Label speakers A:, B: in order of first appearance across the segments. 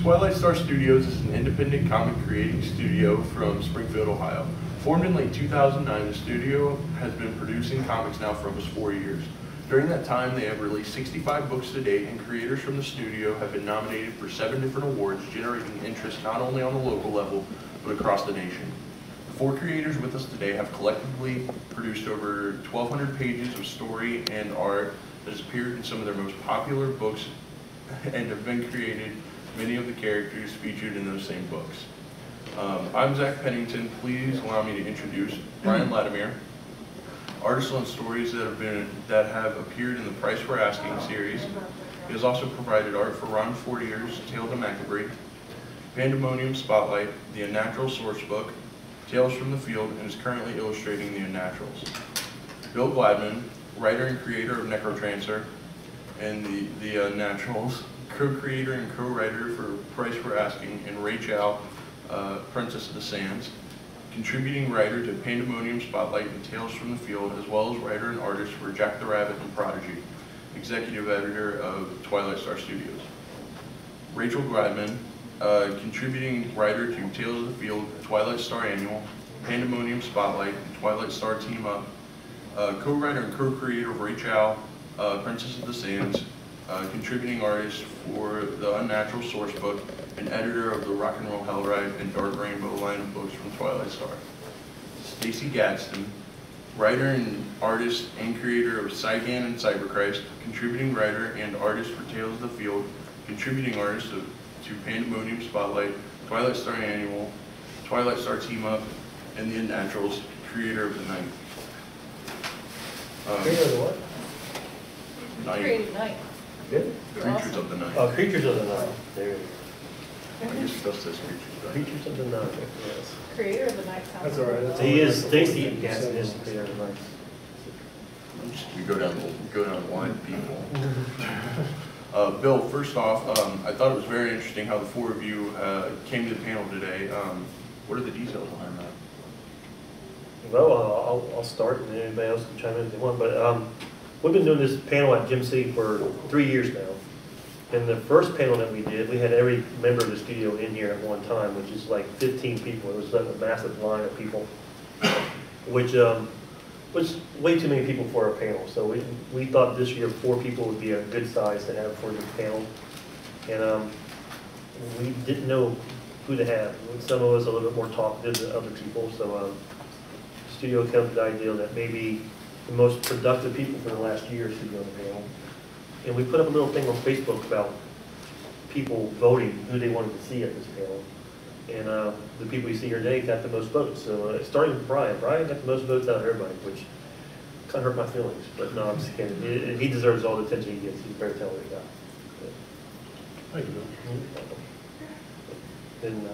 A: Twilight Star Studios is an independent comic creating studio from Springfield, Ohio. Formed in late 2009, the studio has been producing comics now for almost 4 years. During that time, they have released 65 books to date, and creators from the studio have been nominated for 7 different awards, generating interest not only on the local level, but across the nation. The 4 creators with us today have collectively produced over 1,200 pages of story and art that has appeared in some of their most popular books and have been created many of the characters featured in those same books. I'm Zach Pennington. Please allow me to introduce Brian Latimer, artist on stories that have appeared in the Price We're Asking series. He has also provided art for Ron Fortier's Tale to Macabre, Pandemonium Spotlight, The Unnatural Source Book, Tales from the Field, and is currently illustrating The Unnaturals. Bill Gladman, writer and creator of Necrotrancer and The Unnaturals, co-creator and co-writer for Price We're Asking, and Rachel, Princess of the Sands, contributing writer to Pandemonium Spotlight and Tales from the Field, as well as writer and artist for Jack the Rabbit and Prodigy, executive editor of Twilight Star Studios. Rachel Gladman, contributing writer to Tales of the Field, Twilight Star Annual, Pandemonium Spotlight, and Twilight Star Team Up, co-writer and co-creator of Rachel, Princess of the Sands, contributing artist for The Unnatural Source Book, and editor of the Rock and Roll Hell Ride and Dark Rainbow line of books from Twilight Star. Stacy Gadsden, writer and artist and creator of Cygan and Cyberchrist, contributing writer and artist for Tales of the Field, contributing artist to Pandemonium Spotlight, Twilight Star Annual, Twilight Star Team Up, and The Unnaturals, creator of the Night.
B: Creator of the what?
A: Night.
C: Created Night.
B: Yeah.
A: Creatures of the Night.
B: Oh, Creatures of the Night. There you go.
A: I guess it just says Creatures.
B: Creatures of the Night, yes.
C: Creator of the Night sounds.
D: That's all right. That's
B: He
D: all
B: is,
D: right.
B: Stacy Gadsden is the creator of the Night.
A: We go down the line of people. Bill, first off, I thought it was very interesting how the 4 of you came to the panel today. What are the details behind that?
B: Well, I'll start, and anybody else can chime in if they want. But we've been doing this panel at Gym City for 3 years now. And the first panel that we did, we had every member of the studio in here at one time, which is like 15 people. It was like a massive line of people, which was way too many people for a panel. So we thought this year 4 people would be a good size to have for the panel. And we didn't know who to have. Some of us a little bit more talkative than other people. So the studio came up with the idea that maybe the most productive people for the last year should be on the panel. And we put up a little thing on Facebook about people voting who they wanted to see at this panel. And the people you see here today got the most votes. So starting with Brian. Brian got the most votes out of everybody, which kind of hurt my feelings. But no, I'm just kidding. He deserves all the attention he gets. He's a very talented guy.
D: Thank you, Bill.
B: Then,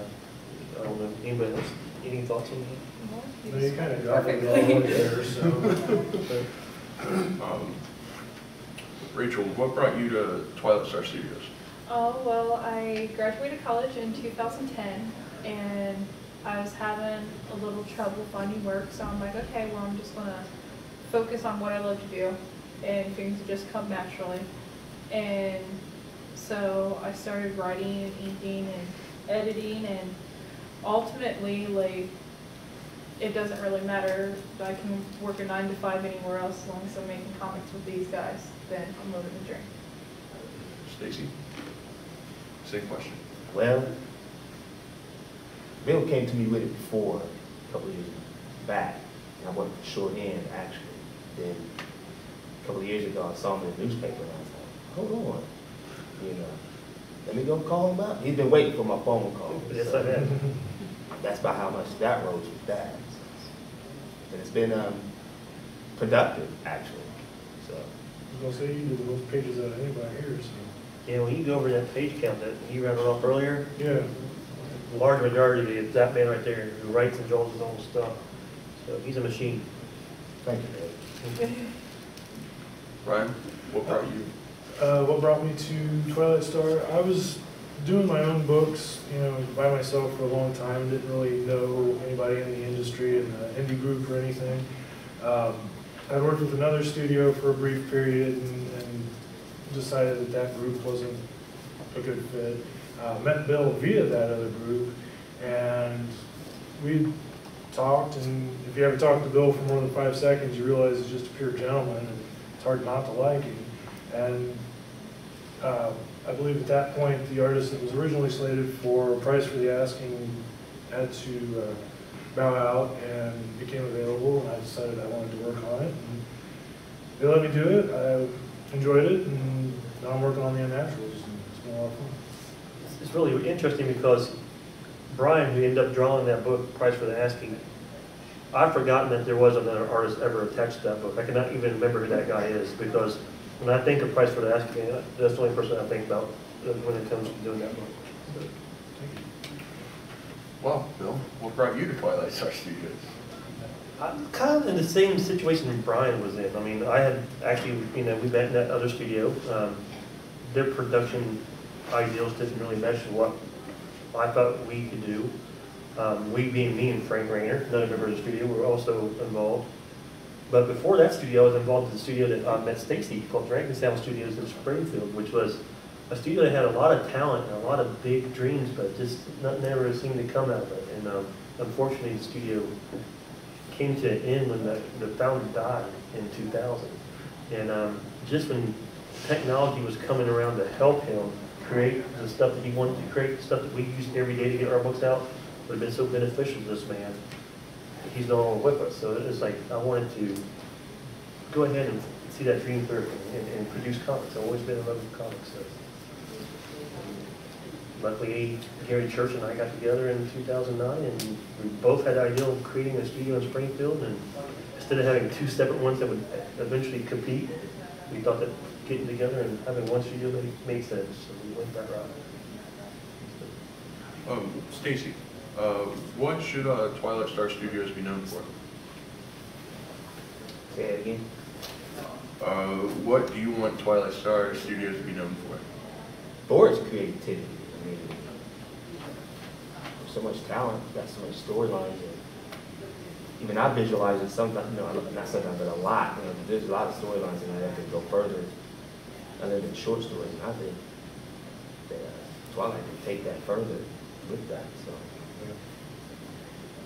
B: I don't know, anybody else, any thoughts on that?
D: No, you kind of got it all there, so.
A: Rachel, what brought you to Twilight Star Studios?
C: Oh, well, I graduated college in 2010, and I was having a little trouble finding work, so I'm like, okay, well, I'm just going to focus on what I love to do, and things will just come naturally. And so I started writing and inking and editing, and ultimately, like, it doesn't really matter. I can work a 9 to 5 anywhere else as long as I'm making comics with these guys. Then I'm living the dream.
A: Stacy? Same question.
E: Well, Bill came to me with it before, a couple of years back, and I worked short end, actually. Then, a couple of years ago, I saw him in the newspaper, and I was like, hold on, you know, let me go call him up. He's been waiting for my phone call.
B: Yes,
E: so
B: I have.
E: That's about how much that rose with that. And it's been productive, actually. So.
D: I was going to say, you do the most pages out of anybody here, so.
B: Yeah, when you go over that page count that you ran it off earlier,
D: Yeah.
B: the large majority is that man right there who writes and draws his own stuff. So he's a machine.
E: Thank you, Dave.
A: Ryan, what brought you?
D: What brought me to Twilight Star? I was doing my own books, you know, by myself for a long time. Didn't really know anybody in the industry, in the indie group or anything. I worked with another studio for a brief period and decided that that group wasn't a good fit. Met Bill via that other group, and we talked, and if you ever talk to Bill for more than 5 seconds, you realize he's just a pure gentleman, and it's hard not to like him. And I believe at that point, the artist that was originally slated for Price for the Asking had to bow out and became available, and I decided I wanted to work on it. And they let me do it. I enjoyed it, and now I'm working on the Unnaturals, and it's been a lot of fun.
B: It's really interesting because Brian, who ended up drawing that book, Price for the Asking, I've forgotten that there was another artist ever attached to that book. I cannot even remember who that guy is, because when I think of Price for the Asking, that's the only person I think about when it comes to doing that book. So,
A: Well, Bill, what brought you to Twilight Star Studios?
B: I'm kind of in the same situation that Brian was in. I mean, I had actually, we met in that other studio. Their production ideals didn't really mesh with what I thought we could do. We being me and Frank Rayner, another member of the studio, were also involved. But before that studio, I was involved in the studio that I met Stacy, called Dragon Sound Studios in Springfield, which was a studio that had a lot of talent and a lot of big dreams, but just nothing ever seemed to come out of it. And unfortunately, the studio came to an end when the founder died in 2000. And just when technology was coming around to help him create the stuff that he wanted to create, the stuff that we use every day to get our books out, would have been so beneficial to this man. He's no longer with us. So it's like I wanted to go ahead and see that dream through and produce comics. I've always been in love with comics. So. Luckily, Gary Church and I got together in 2009, and we both had the idea of creating a studio in Springfield. And instead of having two separate ones that would eventually compete, we thought that getting together and having one studio made sense. So we went that route.
A: Stacy, what should Twilight Star Studios be known for?
E: Say it again.
A: What do you want Twilight Star Studios to be known for?
E: For its creativity. I mean, so much talent, got so much storylines. Even I visualize it sometimes, not sometimes, but a lot. There's a lot of storylines and I have to go further other than short stories. And I think that Twilight can take that further with that. So.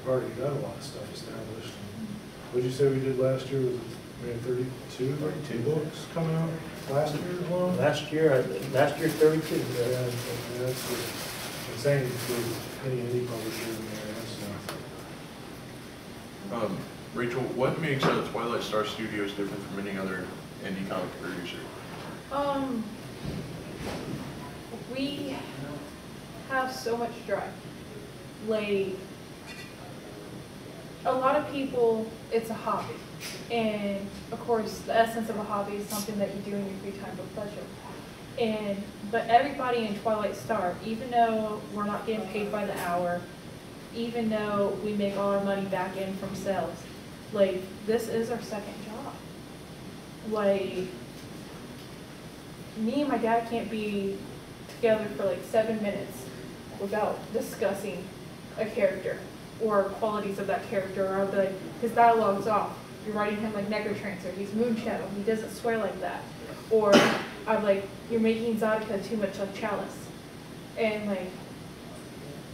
D: We've already got a lot of stuff established. What did you say we did last year? Was it, we had 32 books coming out last year alone?
B: Last year 32.
D: Yeah, that's insane for any indie publisher in there. So.
A: Rachel, what makes Twilight Star Studios different from any other indie comic producer?
C: We have so much drive. Like, a lot of people, it's a hobby. And of course, the essence of a hobby is something that you do in your free time for pleasure. But everybody in Twilight Star, even though we're not getting paid by the hour, even though we make all our money back in from sales, like, this is our second job. Like, me and my dad can't be together for like 7 minutes without discussing a character or qualities of that character, or I'll be like, his dialogue's off. You're writing him like Necrotrancer, he's Moonshadow, he doesn't swear like that. Or I'm like, you're making Zodica too much like Chalice. And like,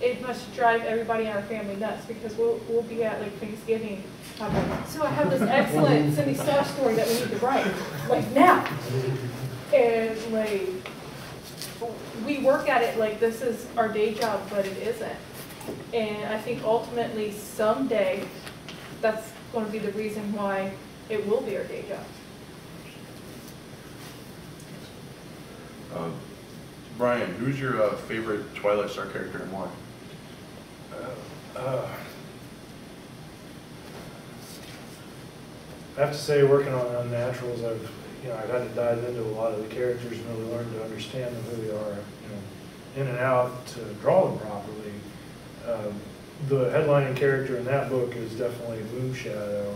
C: it must drive everybody in our family nuts, because we'll be at like Thanksgiving, I'm like, so I have this excellent Cindy Star story that we need to write, like now. And like, we work at it like this is our day job, but it isn't. And I think ultimately someday that's going to be the reason why it will be our day job.
A: Brian, who's your favorite Twilight Star character and why?
D: I have to say, working on Unnaturals, I've had to dive into a lot of the characters and really learn to understand them, who they are, in and out, to draw them properly. The headlining character in that book is definitely Moonshadow,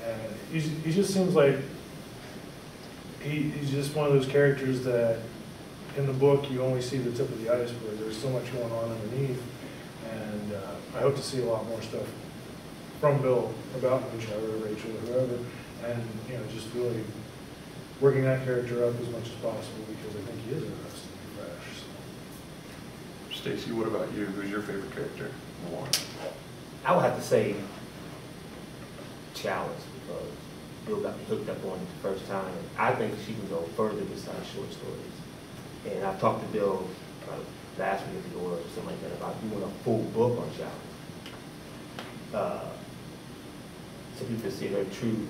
D: and he just seems like he's just one of those characters that in the book you only see the tip of the iceberg. There's so much going on underneath, and I hope to see a lot more stuff from Bill about Moonshadow or Rachel or whoever, and just really working that character up as much as possible, because I think he is interesting and fresh. So.
A: Stacy, what about you? Who's your favorite character? And why?
E: I would have to say Chalice, because Bill got me hooked up on it the first time. I think she can go further besides short stories. And I've talked to Bill last week at the door or something like that about doing a full book on Chalice. So people can see her true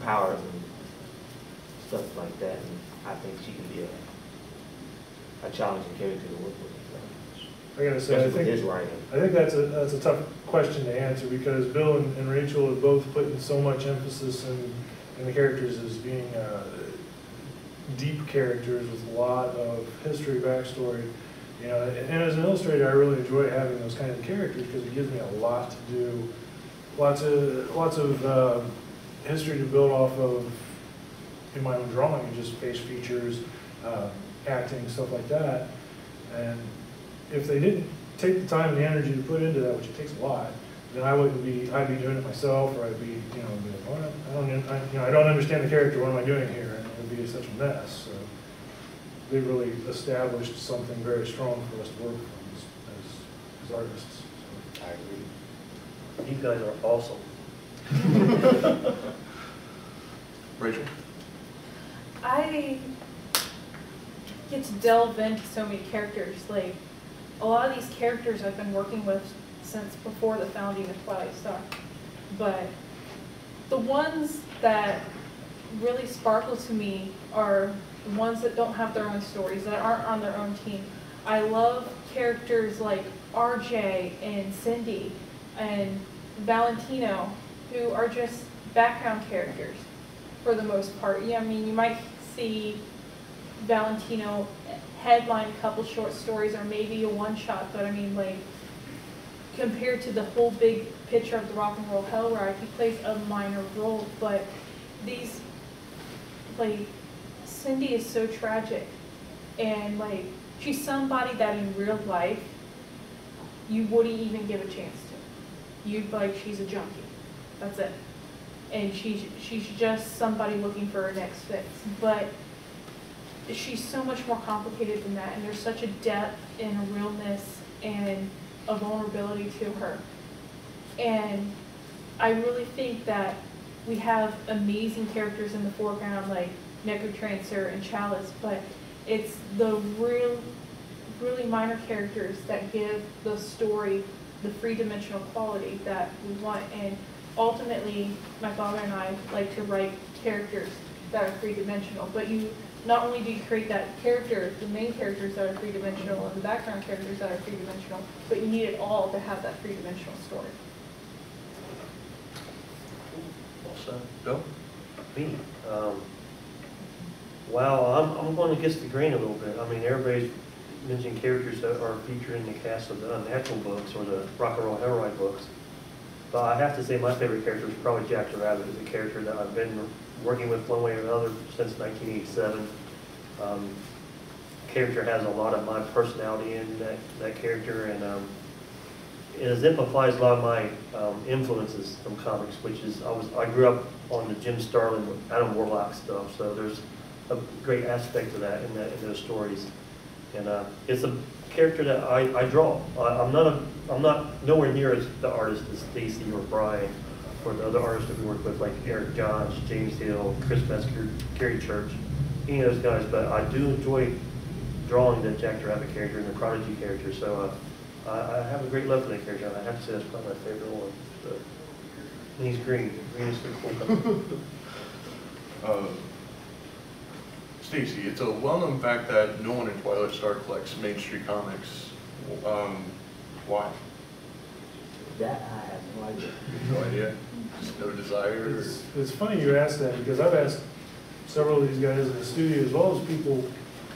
E: powers and stuff like that. And I think she can be a challenging character to work with.
D: I gotta say,
E: Especially with his writing.
D: I think that's a tough question to answer, because Bill and Rachel have both put in so much emphasis in the characters as being deep characters with a lot of history, backstory. You know, and as an illustrator, I really enjoy having those kinds of characters because it gives me a lot to do, lots of history to build off of in my own drawing, and just face features, acting, stuff like that. And if they didn't take the time and the energy to put into that, which it takes a lot, then I'd be doing it myself, or I'd be, you know, I don't understand the character. What am I doing here? And it would be such a mess. So they really established something very strong for us to work from as artists. So.
E: I agree.
B: You guys are awesome.
A: Rachel?
C: I get to delve into so many characters. Like, a lot of these characters I've been working with since before the founding of Twilight Star. But the ones that really sparkle to me are the ones that don't have their own stories, that aren't on their own team. I love characters like RJ and Cindy and Valentino, who are just background characters for the most part. Yeah, I mean, you might see Valentino headline a couple short stories or maybe a one-shot, but I mean, like, compared to the whole big picture of the Rock and Roll Hell Ride, he plays a minor role. But these, like, Cindy is so tragic, and like, she's somebody that in real life you wouldn't even give a chance to. You'd be like, she's a junkie, that's it, and she's just somebody looking for her next fix. But she's so much more complicated than that, and there's such a depth and a realness and a vulnerability to her. And I really think that we have amazing characters in the foreground like Necrotrancer and Chalice, but it's the really minor characters that give the story the three-dimensional quality that we want. And ultimately, my father and I like to write characters that are three-dimensional, but not only do you create that character, the main characters that are three-dimensional and the background characters that are three-dimensional, but you need it all to have that three-dimensional story.
A: Well said. Bill?
B: Me. Wow, I'm going against the grain a little bit. I mean, everybody's mentioning characters that are featured in the cast of the Unnatural books or the Rock and Roll Hell Ride books. But I have to say my favorite character is probably Jack the Rabbit. Is a character that I've been working with one way or another since 1987. Character has a lot of my personality in that character, and it exemplifies a lot of my influences from comics, which is I grew up on the Jim Starlin, Adam Warlock stuff, so there's a great aspect to that in those stories. And it's a character that I draw. I'm not nowhere near as the artist as Stacy or Brian or the other artists that we work with, like Eric Johns, James Hill, Chris Metzger, Kerry Church, any of those guys. But I do enjoy drawing the Jack the Rabbit character and the Prodigy character. So I have a great love for that character. And I have to say that's probably my favorite one. So, and he's green. Green is so cool.
A: Stacy, it's a well-known fact that no one in Twilight Star collects Main Street comics. Why?
E: That I have no idea.
A: No idea? Just no desire?
D: It's funny you asked that, because I've asked several of these guys in the studio, as well as people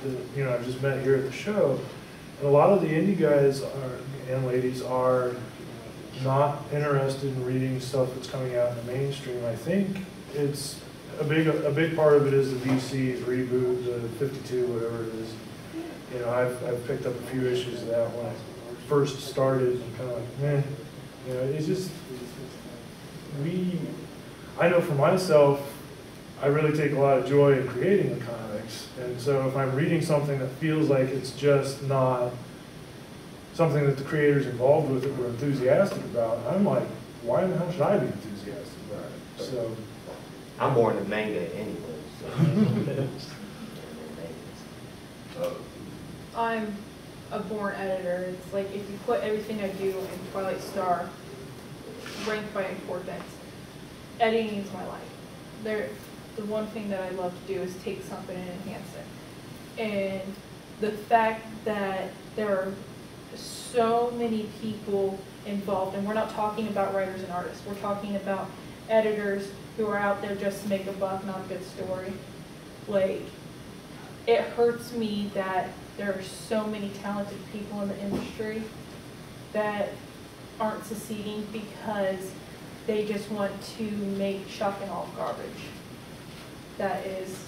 D: that I've just met here at the show, and a lot of the indie guys and ladies are not interested in reading stuff that's coming out in the mainstream. I think it's a big part of it is the DC reboot, the 52, whatever it is. I've picked up a few issues of that when it first started, and kind of like, meh. It's just I know for myself, I really take a lot of joy in creating the comics. And so if I'm reading something that feels like it's just not something that the creators involved with it were enthusiastic about, I'm like, why in the hell should I be enthusiastic about it? So
E: I'm more into manga anyway, so.
C: I'm a born editor. It's like if you put everything I do in Twilight Star, ranked by importance, editing is my life. The one thing that I love to do is take something and enhance it. And the fact that there are so many people involved, and we're not talking about writers and artists, we're talking about editors who are out there just to make a buck, not a good story. Like, it hurts me that there are so many talented people in the industry that aren't succeeding because they just want to make shock and awe garbage that is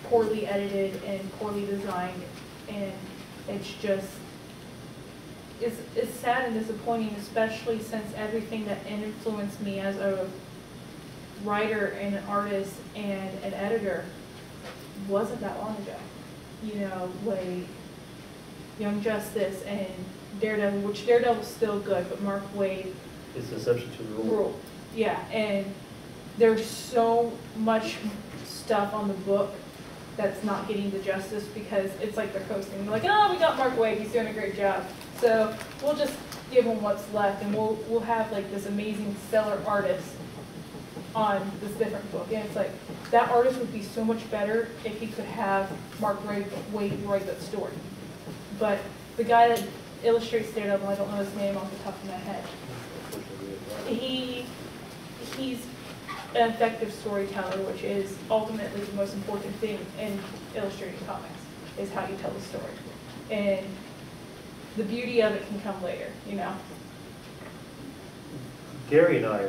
C: poorly edited and poorly designed, and it's just, it's sad and disappointing, especially since everything that influenced me as a writer and an artist and an editor wasn't that long ago. You know, like Young Justice and Daredevil, which Daredevil's still good, but Mark Waid
B: It's an exception to the rule.
C: Yeah, and there's so much stuff on the book that's not getting the justice because it's like they're coasting. They're like, oh, we got Mark Waid, he's doing a great job. So we'll just give him what's left, and we'll have like this amazing stellar artist on this different book. And it's like, that artist would be so much better if he could have Mark Waid write that story. But the guy that illustrates Daredevil, I don't know his name off the top of my head, he's an effective storyteller, which is ultimately the most important thing in illustrating comics, is how you tell the story. And the beauty of it can come later, you know?
B: Gary and I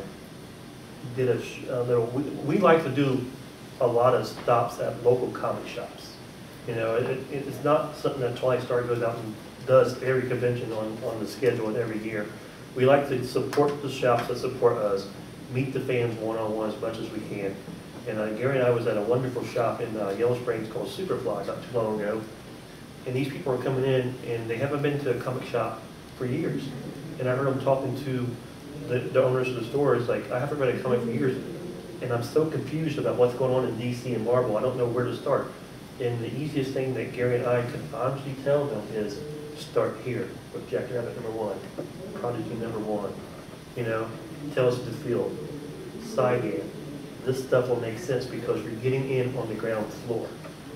B: did we like to do a lot of stops at local comic shops. You know, it's not something that Twilight Star goes out and does every convention on the schedule every year. We like to support the shops that support us, meet the fans one-on-one as much as we can. And Gary and I was at a wonderful shop in Yellow Springs called Superfly not too long ago. And these people are coming in and they haven't been to a comic shop for years. And I heard them talking to the owners of the stores, like, I haven't read a comic for years. And I'm so confused about what's going on in DC and Marvel. I don't know where to start. And the easiest thing that Gary and I could honestly tell them is start here with Jack Rabbit #1, Prodigy #1. You know, tell us the field, Saigan. This stuff will make sense because you're getting in on the ground floor.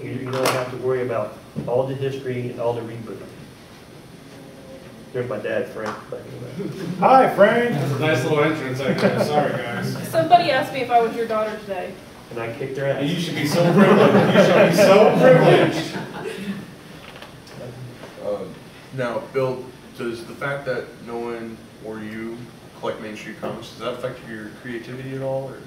B: You don't have to worry about all the history and all the rebooting. There's my dad, Frank.
D: hi, Frank.
F: That's a nice little entrance, I guess. Sorry, guys.
C: Somebody asked me if I was your daughter today.
B: And I kicked their ass.
F: You should be so privileged. You should be so privileged.
A: Now, Bill, does the fact that no one or you collect Main Street comics, does that affect your creativity at all? Or?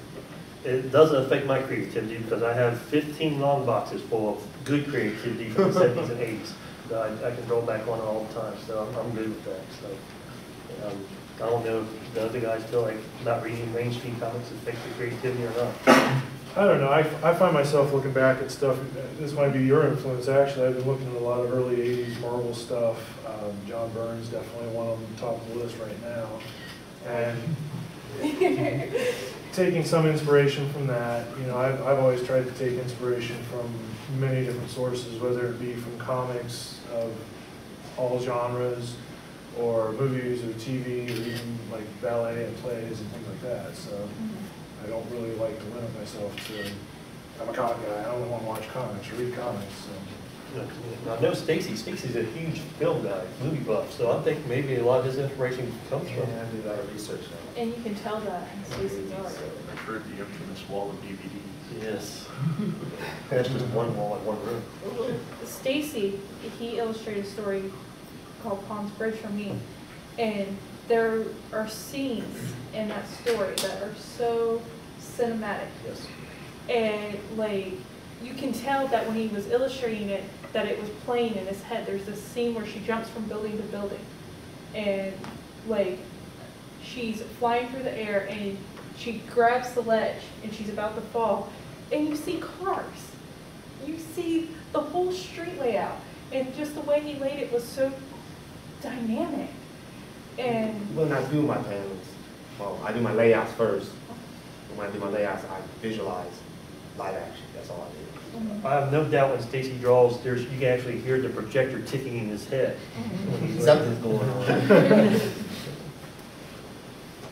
B: It doesn't affect my creativity because I have 15 long boxes full of good creativity from the 70s and 80s that I can roll back on all the time, so I'm good with that. So I don't know if the other guys feel like not reading mainstream comics affects the creativity or not.
D: I don't know. I find myself looking back at stuff. This might be your influence, actually. I've been looking at a lot of early 80s Marvel stuff. John Byrne's definitely one on the top of the list right now. And taking some inspiration from that, you know, I've always tried to take inspiration from many different sources, whether it be from comics of all genres, or movies, or TV, or even like ballet and plays and things like that. So I don't really like to limit myself to, I'm a comic guy, I only want to watch comics or read comics. So.
B: I know Stacy's a huge film guy, movie buff, so I think maybe a lot of his inspiration comes from.
E: Yeah, I do a lot of research now.
C: And you can tell that in Stacey's art.
A: I've heard the infamous wall of DVDs.
B: Yes. That's just one wall in one room.
C: Stacy, he illustrated a story called Palms Bridge for me, and there are scenes in that story that are so cinematic.
B: Yes.
C: And like, you can tell that when he was illustrating it, that it was playing in his head. There's this scene where she jumps from building to building, and like, she's flying through the air and she grabs the ledge and she's about to fall, and you see cars. You see the whole street layout, and just the way he laid it was so dynamic. And
E: When I do my panels, well, I do my layouts first. And when I do my layouts, I visualize live action. That's all I do.
B: I have no doubt when Stacy draws, you can actually hear the projector ticking in his head. when he's
E: Something's going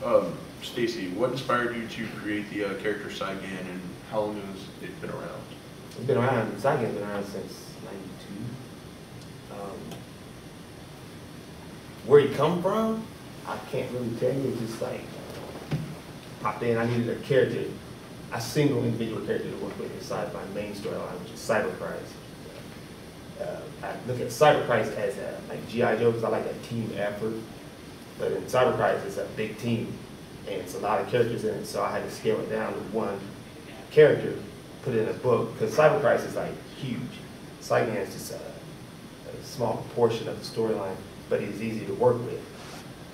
E: on.
A: Stacy, what inspired you to create the character Saigan, and how long has it been around?
E: It's been around, Saigan's been around since '92. Where he come from, I can't really tell you. It's just like, popped in, I needed a character, a single individual character to work with inside my main storyline, which is Cybercrisis. I look at Cybercrisis as a like G.I. Joe, because I like a team effort. But in Cybercrisis, it's a big team, and it's a lot of characters in it, so I had to scale it down to one character, put it in a book, because Cybercrisis is like huge. Saigan is just a small portion of the storyline, but it's easy to work with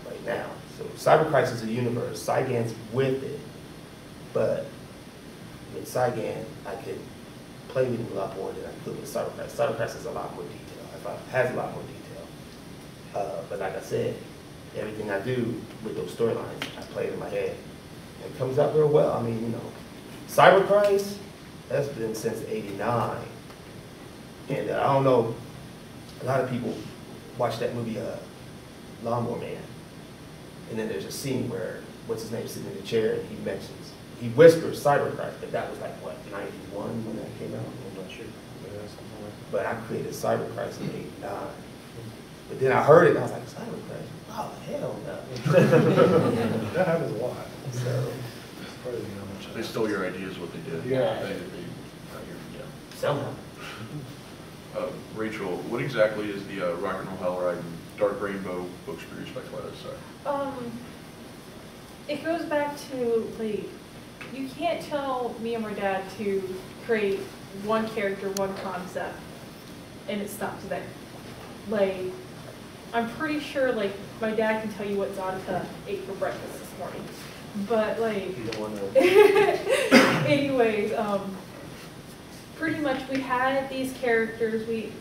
E: right now. So Cybercrisis is a universe, Saigan's with it, but with Saigan, I could play with him a lot more than I could with Cybercrisis. Cybercrisis has a lot more detail, has a lot more detail. But like I said, everything I do with those storylines, I play it in my head. And it comes out real well. I mean, you know, Cybercrisis, that's been since '89. And I don't know, a lot of people watch that movie, Lawnmower Man. And then there's a scene where, what's his name, sitting in the chair, and he whispers Cybercrisis, but that was like, what, 91 when that came out? I'm not sure. But I created Cybercrisis in '89. But then I heard it, and I was like, Cybercrisis? Oh, hell no.
D: That happens a lot.
E: So,
D: It's crazy how much.
A: They stole your ideas, what they did.
D: Yeah.
A: Yeah.
E: somehow.
A: Rachel, what exactly is the Rock and Roll Hell Ride and Dark Rainbow books produced by Twilight Star?
C: It goes back to, like, you can't tell me and my dad to create one character, one concept, and it stops there. Like, I'm pretty sure, like, my dad can tell you what Zadika ate for breakfast this morning. But, like,
B: You don't want to.
C: anyways, pretty much we had these characters, we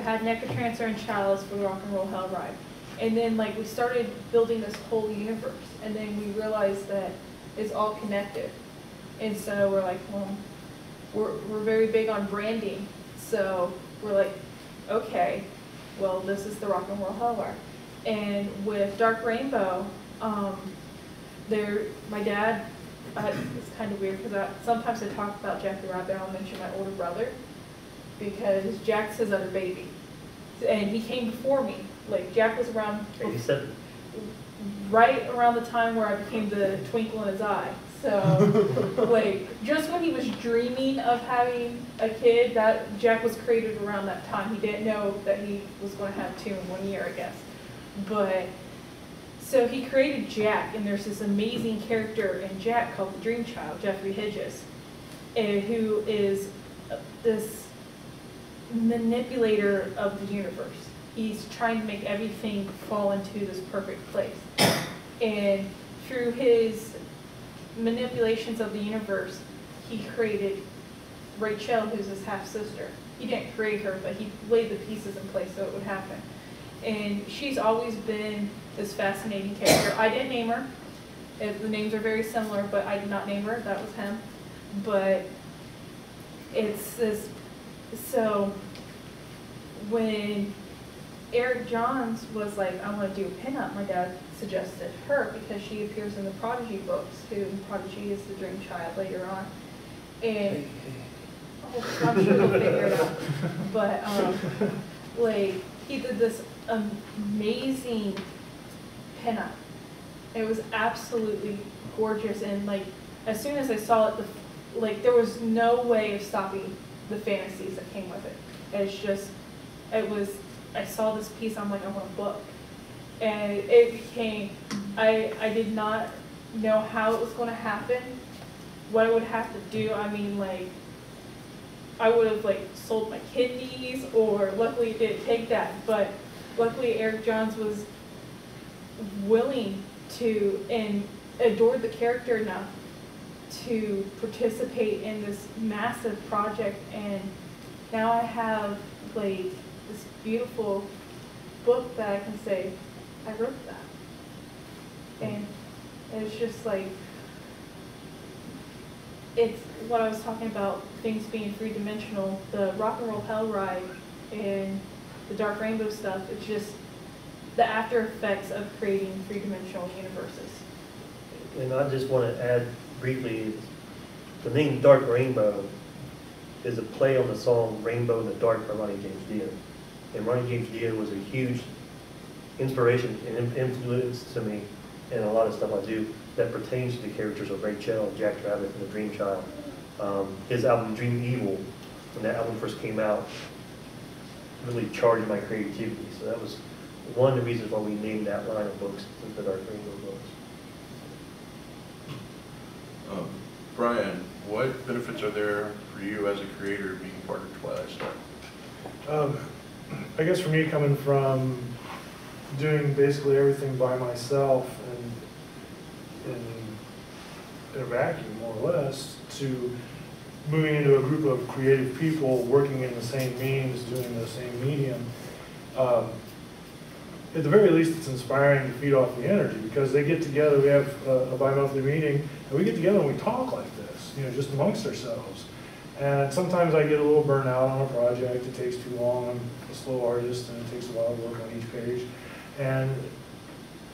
C: had Necrotrancer and Chalice for the Rock and Roll Hell Ride. And then, like, we started building this whole universe, and then we realized that it's all connected. And so we're like, well, we're very big on branding. So we're like, okay, well, this is the Rock and Roll Hell Ride. And with Dark Rainbow, my dad, it's kind of weird because sometimes I talk about Jack the Rabbit, I'll mention my older brother because Jack's his other baby. And he came before me. Like, Jack was around
B: 87.
C: right around the time where I became the twinkle in his eye. So, like, just when he was dreaming of having a kid, that Jack was created around that time. He didn't know that he was going to have 2 in 1 year, I guess. But, so he created Jack, and there's this amazing character in Jack called the Dream Child, Jeffrey Hedges, who is this manipulator of the universe. He's trying to make everything fall into this perfect place. And through his manipulations of the universe, he created Rachel, who's his half-sister. He didn't create her, but he laid the pieces in place so it would happen. And she's always been this fascinating character. I didn't name her. The names are very similar, but I did not name her. That was him. But it's this, so when Eric Johns was like, I want to do a pinup, my dad suggested her because she appears in the Prodigy books, who Prodigy is the Dream Child later on. And I'm sure they'll figure it out. But like, he did this amazing pinup. It was absolutely gorgeous, and like, as soon as I saw it, like, there was no way of stopping the fantasies that came with it. It's just, I saw this piece, I'm like, I want a book. And it became, I did not know how it was going to happen, what I would have to do. I mean, like, I would have, like, sold my kidneys, or luckily it didn't take that, but luckily Eric Johns was willing to, and adored the character enough to participate in this massive project, and now I have like this beautiful book that I can say, I wrote that. And it's just like, it's what I was talking about, things being three-dimensional, the rock and roll hell ride and the dark rainbow stuff, it's just the after effects of creating three-dimensional universes.
B: And I just want to add briefly, the name Dark Rainbow is a play on the song Rainbow in the Dark by Ronnie James Dio. And Ronnie James Dio was a huge inspiration and influence to me in a lot of stuff I do that pertains to the characters of Rachel, Jack Rabbit, and the Dream Child. His album Dream Evil, when that album first came out, really charged my creativity. So that was one of the reasons why we named that line of books the Dark Rainbow books.
A: Brian, what benefits are there for you as a creator being part of Twilight Star?
D: I guess for me, coming from doing basically everything by myself and in a vacuum, more or less, to moving into a group of creative people working in the same means, doing the same medium, at the very least, it's inspiring to feed off the energy, because they get together, we have a bi-monthly meeting, and we get together and we talk like this, you know, just amongst ourselves. And sometimes I get a little burnt out on a project, it takes too long, I'm a slow artist, and it takes a while to work on each page. And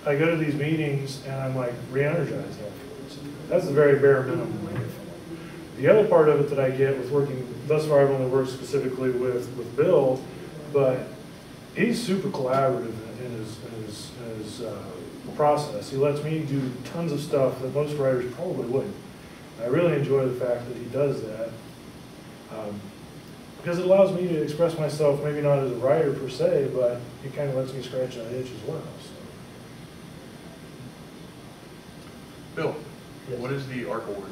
D: I go to these meetings, and I'm like re-energized afterwards. That's the very bare minimum I get from it. The other part of it that I get with working, thus far I've only worked specifically with Bill, but he's super collaborative in his process. He lets me do tons of stuff that most writers probably wouldn't. I really enjoy the fact that he does that, because it allows me to express myself, maybe not as a writer per se, but it kind of lets me scratch that itch as well. So.
A: Bill,
B: Yes.
A: what is the ARC Award?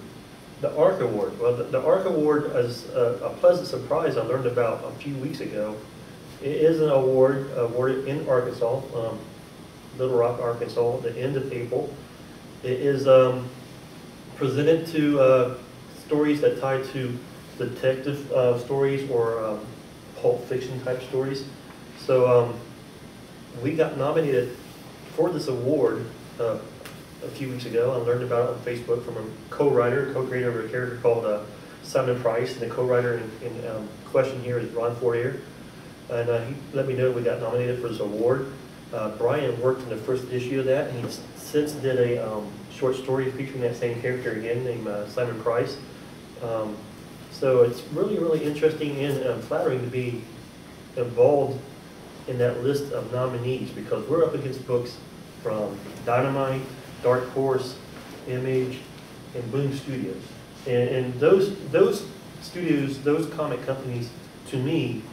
B: The ARC Award. Well, the ARC Award is a pleasant surprise I learned about a few weeks ago. It is an award awarded in Arkansas, Little Rock, Arkansas, at the end of April. It is presented to stories that tie to detective stories or pulp fiction type stories. So we got nominated for this award a few weeks ago. I learned about it on Facebook from a co-creator of a character called Simon Price, and the co-writer in question here is Ron Fortier. And he let me know we got nominated for this award. Brian worked in the first issue of that, and he since did a short story featuring that same character again, named Simon Price. So it's really, really interesting and flattering to be involved in that list of nominees, because we're up against books from Dynamite, Dark Horse, Image, and Boom Studios. And those studios, those comic companies, to me,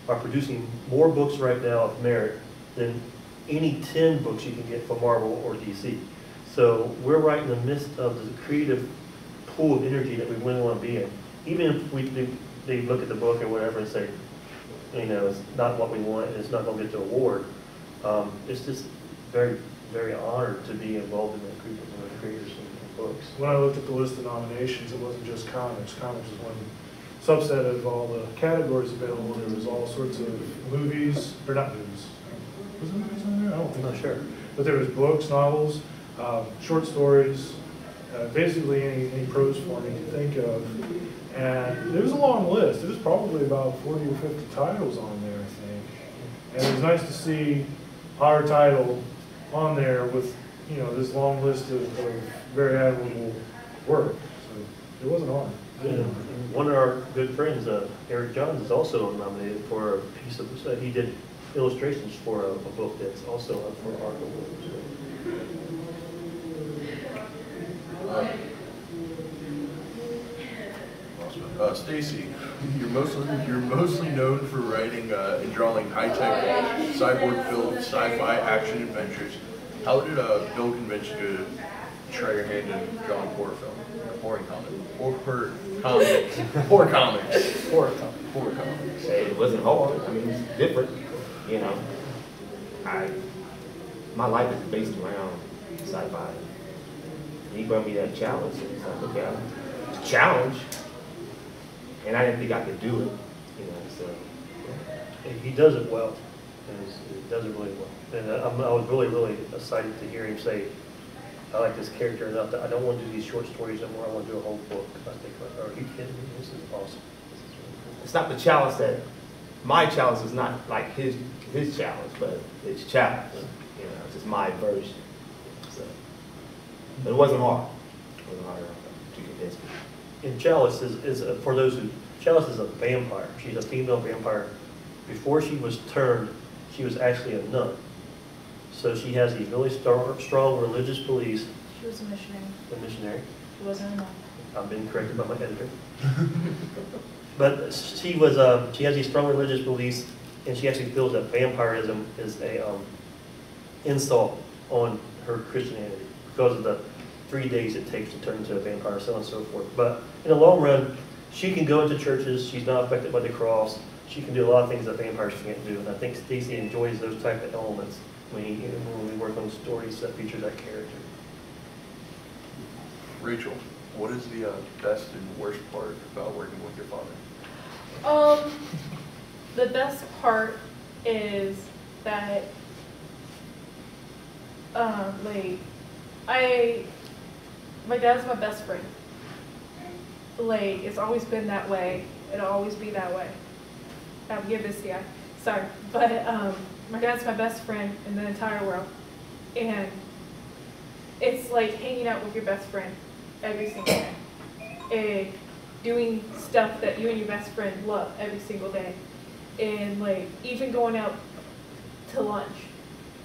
B: are producing more books right now of merit than any 10 books you can get from Marvel or DC. So we're right in the midst of the creative pool of energy that we really want to be in. Even if they look at the book or whatever and say, you know, it's not what we want and it's not going to get the award, it's just very, very honored to be involved in that group of creators and books.
D: When I looked at the list of nominations, it wasn't just comics. Comics was one subset of all the categories available. There was all sorts of movies, or not movies. Was there movies on there? I don't think.
B: I'm not sure.
D: But there was books, novels, short stories, basically any prose form you can think of. And it was a long list. It was probably about 40 or 50 titles on there, I think. And it was nice to see our title on there with, you know, this long list of very admirable work. So it wasn't hard.
B: And one of our good friends, Eric Johns, is also nominated for a piece of, he did illustrations for a book that's also up for ARC
A: Awards. Stacy, you're mostly known for writing and drawing high-tech, cyborg-filled sci-fi action adventures. How did Bill convince you to try your hand in drawing horror film, horror comics?
E: Hey, it wasn't hard. I mean, it's different. You know, my life is based around sci-fi. He brought me that challenge, and it's like, okay, it's a challenge, and I didn't think I could do it, you know, so.
B: He does it well, and he does it really well. And I was really, really excited to hear him say, I like this character enough that I don't want to do these short stories anymore, I want to do a whole book. I think, are you kidding me? This is awesome. This is really cool.
E: It's not the challenge that, my challenge is not like his challenge, but it's challenge, you know, it's just my version, so. But it wasn't hard, it wasn't hard to convince me.
B: And Chalice for those who, Chalice is a vampire. She's a female vampire. Before she was turned, she was actually a nun. So she has these really strong religious beliefs.
C: She was a missionary.
B: A missionary.
C: She wasn't a nun.
B: I've been corrected by my editor. But she has these strong religious beliefs, and she actually feels that vampirism is a insult on her Christianity because of the 3 days it takes to turn into a vampire, so on and so forth. But in the long run, she can go into churches. She's not affected by the cross. She can do a lot of things that vampires can't do, and I think Stacy enjoys those type of elements when we work on stories that feature that character.
A: Rachel, what is the best and worst part about working with your father?
C: The best part is that, my dad's my best friend. Like, it's always been that way. It'll always be that way. I'll give this guy. Sorry. But, my dad's my best friend in the entire world. And it's like hanging out with your best friend every single day. And doing stuff that you and your best friend love every single day. And like, even going out to lunch.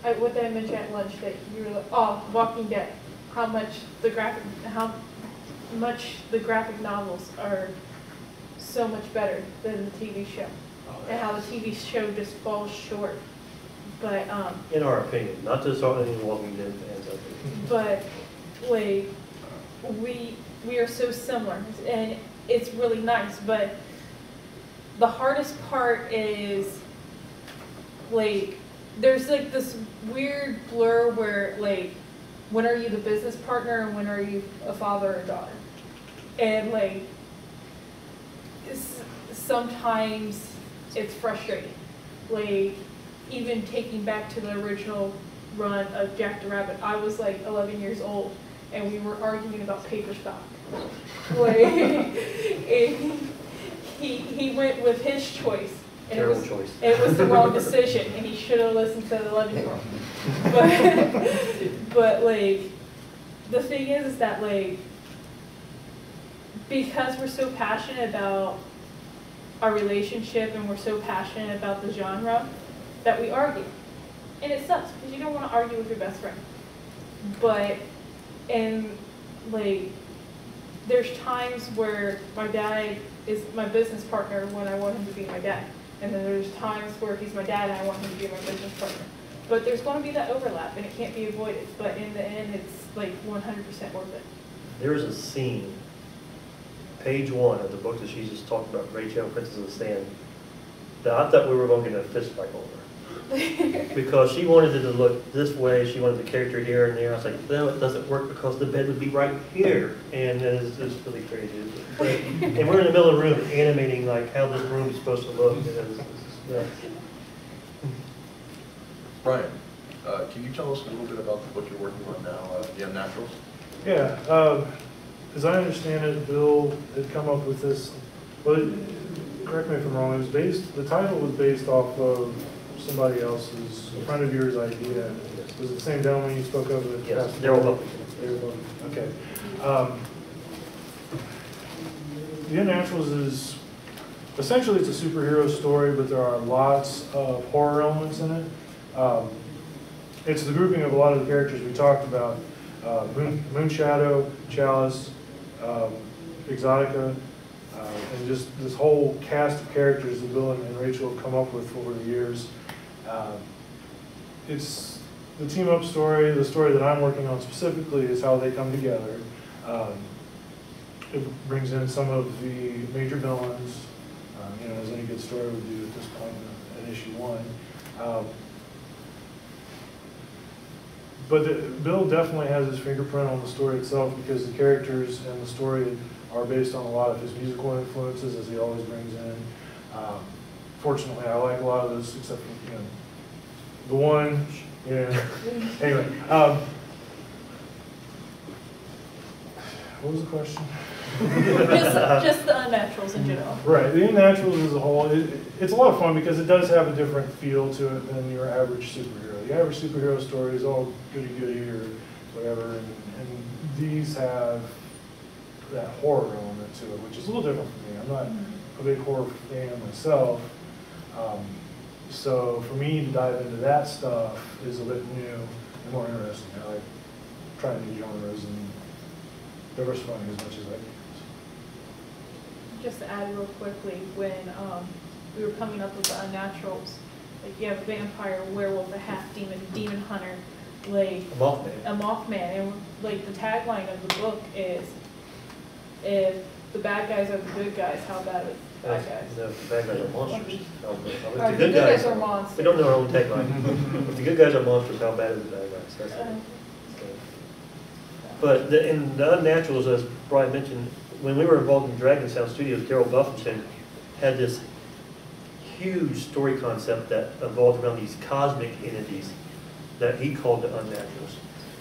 C: What did I mention at lunch that you were like, oh, Walking Dead. How much the graphic novels are so much better than the TV show. And how the TV show just falls short. But
B: In our opinion, not just all any Walking Dead fans out there.
C: but like, we are so similar, and it's really nice. But the hardest part is like, there's like this weird blur where like, when are you the business partner and when are you a father and daughter? And like, sometimes it's frustrating. Like, even taking back to the original run of Jack the Rabbit, I was like 11 years old and we were arguing about paper stock. Like, and he went with his choice. And
B: Terrible choice.
C: It was the wrong decision, and he should have listened to the 11-year-old. But like, the thing is that like, because we're so passionate about our relationship and we're so passionate about the genre, that we argue. And it sucks, because you don't want to argue with your best friend. But, and like, there's times where my dad is my business partner when I want him to be my dad. And then there's times where he's my dad and I want him to be my business partner. But there's going to be that overlap, and it can't be avoided. But in the end, it's like 100% worth it.
B: There is a scene, page 1 of the book that she just talked about, Rachel, Princess of the Sand, that I thought we were going to get a fist fight over. Because she wanted it to look this way, she wanted the character here and there. I was like, no, it doesn't work because the bed would be right here. And it's really crazy. And we're in the middle of the room animating like how this room is supposed to look.
A: Brian, can you tell us a little bit about the book you're working on now, Young Naturals?
D: Yeah, as I understand it, Bill had come up with this, well, correct me if I'm wrong, it was the title was based off of somebody else's, a friend of yours idea. Was it the same gentleman you spoke of?
B: Yes, Daryl Buckley.
D: Okay. The Unnaturals is, essentially it's a superhero story, but there are lots of horror elements in it. It's the grouping of a lot of the characters we talked about. Moonshadow, Chalice, Exotica, and just this whole cast of characters that Bill and Rachel have come up with over the years. It's the team-up story. The story that I'm working on specifically is how they come together. It brings in some of the major villains, as any good story would do at this point in issue 1. Bill definitely has his fingerprint on the story itself because the characters and the story are based on a lot of his musical influences, as he always brings in. Fortunately, I like a lot of those, except for, the one, Anyway, what was the question?
C: Just the unnaturals in general.
D: Right, the Unnaturals as a whole, it's a lot of fun because it does have a different feel to it than your average superhero. The average superhero story is all goody-goody or whatever, and these have that horror element to it, which is a little different for me. I'm not a big horror fan myself, so for me to dive into that stuff is a bit new and more interesting. I like trying new genres and diversifying as much as I can.
C: Just to add real quickly, when we were coming up with the Unnaturals, like you have a vampire, werewolf, a half demon, demon hunter, like
B: A Mothman.
C: and like the tagline of the book is, if the bad guys are the good guys, how bad are the bad guys?
B: The bad guys are monsters.
C: Or the good guys are monsters.
B: We don't know our own tagline. If the good guys are monsters, how bad are the bad guys? That's it. But in the Unnaturals, as Brian mentioned, when we were involved in Dragon Sound Studios, Daryl Buffington had this huge story concept that evolved around these cosmic entities that he called the Unnaturals.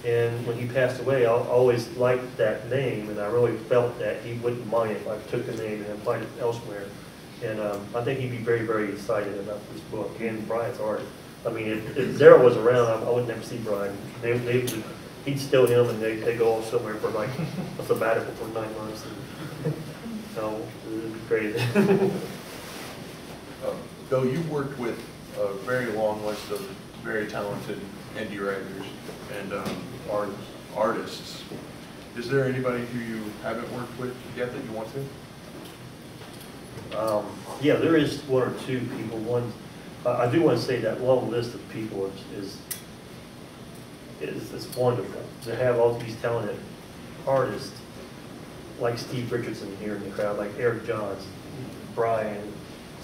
B: And when he passed away, I always liked that name, and I really felt that he wouldn't mind if I took the name and applied it elsewhere. And I think he'd be very, very excited about this book and Brian's art. I mean, if Daryl was around, I would never see Brian. He'd steal him, and they go off somewhere for like a sabbatical for 9 months. And, so it would be crazy.
A: Bill, you've worked with a very long list of very talented indie writers and artists. Is there anybody who you haven't worked with yet that you want to?
B: Yeah, there is one or two people. One, I do want to say that long list of people is wonderful to have all these talented artists like Steve Richardson here in the crowd, like Eric Johns, Brian,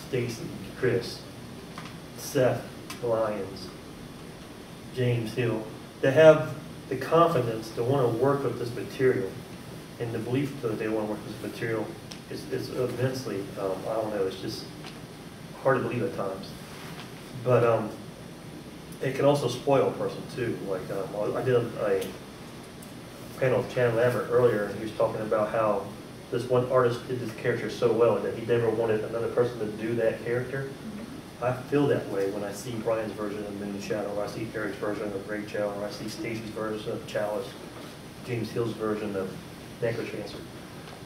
B: Stacy, Chris, Seth Lyons, James Hill, that have the confidence to want to work with this material, and the belief that they want to work with this material is immensely, I don't know, it's just hard to believe at times. But it can also spoil a person too. Like I did a panel with Chad Lambert earlier, and he was talking about how this one artist did this character so well that he never wanted another person to do that character. I feel that way when I see Brian's version of Moon Shadow, or I see Eric's version of Rachel, or I see Stacy's version of Chalice, James Hill's version of Necromancer.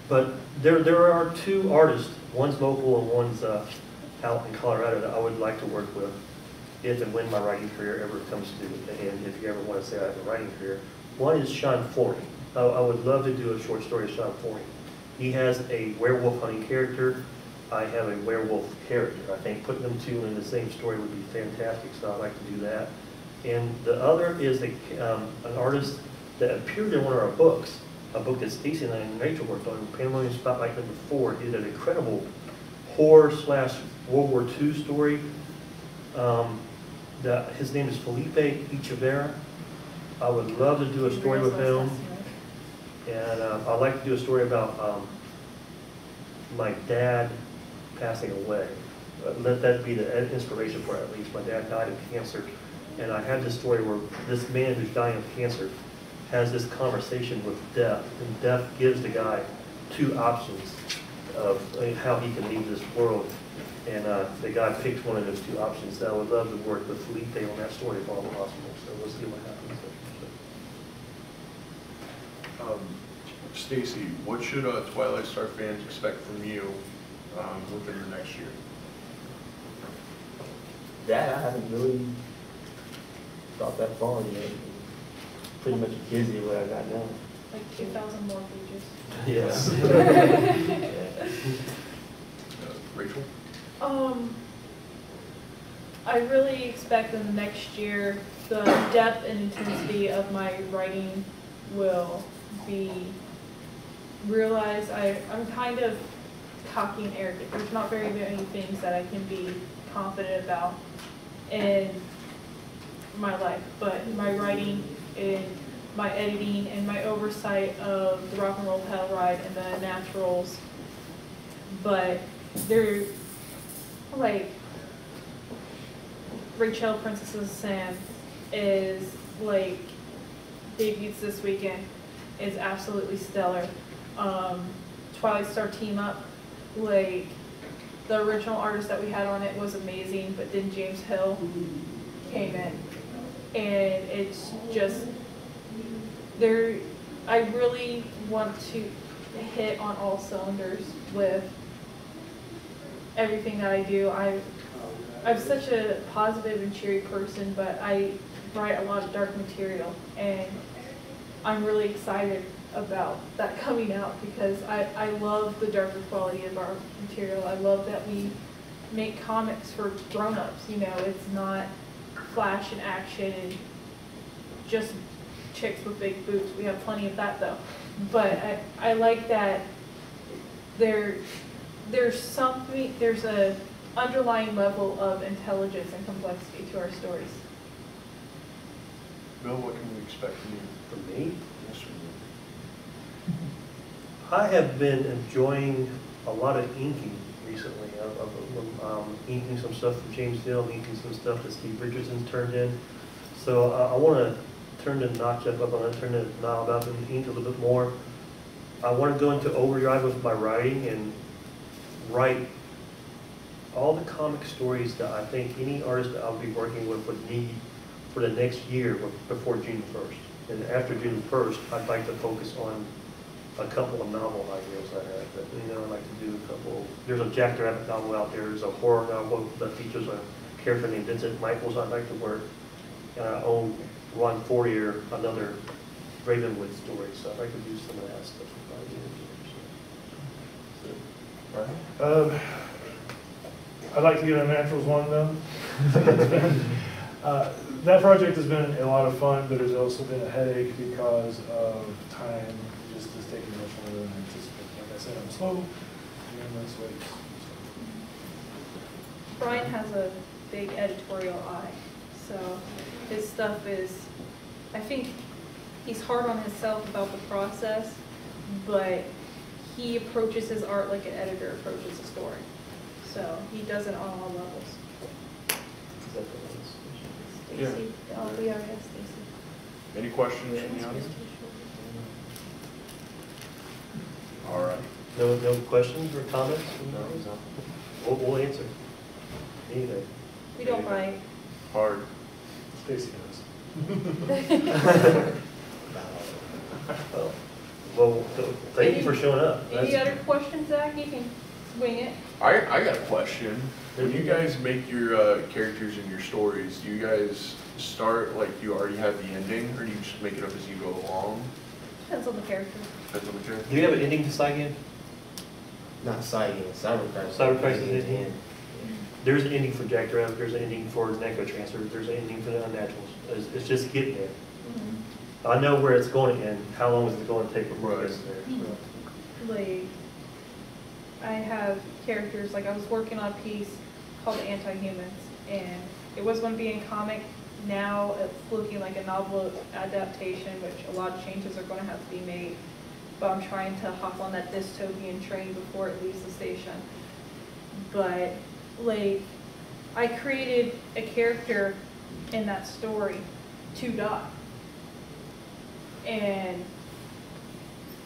B: But there are two artists, one's local and one's out in Colorado, that I would like to work with if and when my writing career ever comes to an end, if you ever want to say I have a writing career. One is Sean Forey. I would love to do a short story of Sean Forey. He has a werewolf hunting character. I have a werewolf character. I think putting them two in the same story would be fantastic, so I'd like to do that. And the other is an artist that appeared in one of our books, a book that Stacy and I and Rachel worked on, Pandemonium Spotlight #4. He did an incredible horror/World War II story. His name is Felipe Echeverria. I would love to do a story with him. And I'd like to do a story about my dad passing away. Let that be the inspiration for it, at least. My dad died of cancer. And I have this story where this man who's dying of cancer has this conversation with death. And death gives the guy two options of how he can leave this world. And the guy picks one of those two options. So I would love to work with Felipe on that story if all possible. So we'll see what happens.
A: Stacy, what should Twilight Star fans expect from you within the next year?
E: That I haven't really thought that far yet. Pretty much busy what I got now.
C: Like 2,000 more pages.
B: Yes.
A: Rachel?
C: I really expect in the next year the depth and intensity of my writing will be realized. I'm kind of cocky and arrogant. There's not very many things that I can be confident about in my life, but my writing in my editing and my oversight of the Rock and Roll Hell Ride and the Naturals. But they're like, Rachel, Princess of Sam is like, debuts this weekend, is absolutely stellar. Twilight Star Team Up, like, the original artist that we had on it was amazing, but then James Hill came in, and it's just, I really want to hit on all cylinders with everything that I do. I'm such a positive and cheery person, but I write a lot of dark material, and I'm really excited about that coming out because I love the darker quality of our material. I love that we make comics for grown-ups, you know, it's not flash and action and just chicks with big boobs. We have plenty of that though. But I like that there's a underlying level of intelligence and complexity to our stories.
A: Bill, what can we expect from you?
B: From me?
A: Yes, from you.
B: I have been enjoying a lot of inking recently. I'm inking some stuff from James Hill, I'm inking some stuff that Steve Richardson's turned in. So I want to turn the notch up, I want to turn the knob up and ink a little bit more. I want to go into overdrive with my writing and write all the comic stories that I think any artist that I'll be working with would need for the next year before June 1st. And after June 1st, I'd like to focus on a couple of novel ideas I have. That, you know, I'd like to do a couple. There's a Jack the Rabbit novel out there. There's a horror novel that features a character named Vincent Michaels I'd like to work. And I own Ron Fourier, another Ravenwood story. So I'd like to do some of that stuff.
A: Right.
D: I'd like to get a Naturals one though. That project has been a lot of fun, but it's also been a headache because of time. Just taking much longer than anticipated. Like I said, I'm slow, and that's what it's.
C: Brian has a big editorial eye, so his stuff is, I think he's hard on himself about the process, but he approaches his art like an editor approaches a story. So he does it on all levels.
A: Yeah.
C: Stacy, oh, we already asked Stacy.
A: Any questions from the audience? All right.
B: No questions or comments? We'll answer. Anything.
C: We don't bite.
A: Hard.
D: Stacy knows.
B: Well, thank you for showing up.
C: Any other questions, Zach? You can wing it.
A: I got a question. When you guys make your characters and your stories, do you guys start like you already have the ending, or do you just make it up as you go along?
C: Depends on the character.
A: Depends on the character.
B: Do you have an ending to Cygan?
E: Not Cygan, Cyber Crisis.
B: Cyber Crisis is the end. There's an ending for Jack the Rabbit, there's an ending for Necro Transfer, there's an ending for the Unnaturals. It's just getting there.
C: Mm-hmm.
B: I know where it's going and how long is it going to take before it
A: Right.
B: gets there.
C: Mm-hmm. Like, I have characters, like I was working on a piece called Anti-Humans, and it was going to be in comic. Now it's looking like a novel adaptation, which a lot of changes are going to have to be made. But I'm trying to hop on that dystopian train before it leaves the station. But, like, I created a character in that story to die. And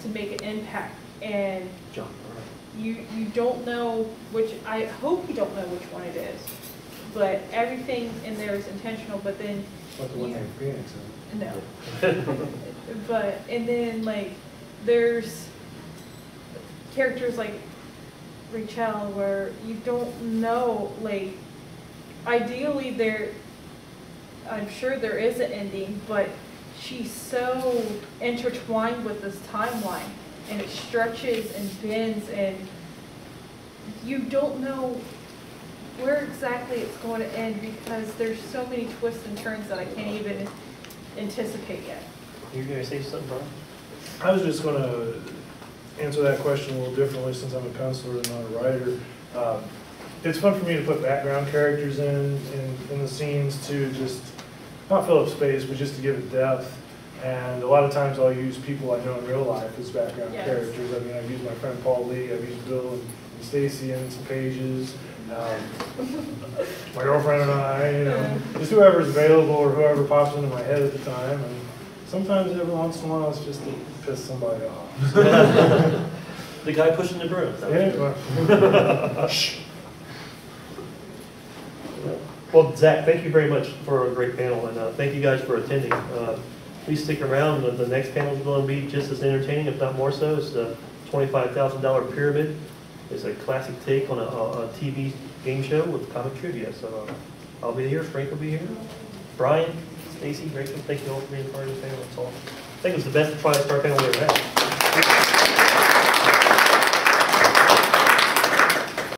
C: to make an impact. And
B: John,
C: you don't know which, I hope you don't know which one it is, but everything in there is intentional, but then
D: Like the one named Phoenix.
C: no. But, and then like, there's characters like Rachel where you don't know, like, ideally I'm sure there is an ending, but she's so intertwined with this timeline, and it stretches and bends, and you don't know where exactly it's going to end because there's so many twists and turns that I can't even anticipate yet.
B: you're going to say something, Brian?
D: I was just going to answer that question a little differently since I'm a penciler and not a writer. It's fun for me to put background characters in the scenes to just, not fill up space, but just to give it depth. And a lot of times I'll use people I know in real life as background
C: Yes.
D: characters. I mean, I've used my friend Paul Lee, I've used Bill and Stacy in some pages. My girlfriend and I, you know, just whoever's available or whoever pops into my head at the time. And sometimes every once in a while it's just to piss somebody off.
B: The guy pushing the broom.
D: Yeah.
B: Well, Zach, thank you very much for a great panel, and thank you guys for attending. Please stick around. The next panel is going to be just as entertaining, if not more so. It's the $25,000 Pyramid. It's a classic take on a TV game show with comic trivia. So I'll be here, Frank will be here, Brian, Stacy, Rachel, thank you all for being part of this panel. That's all. I think it was the best Twilight Star panel we ever had.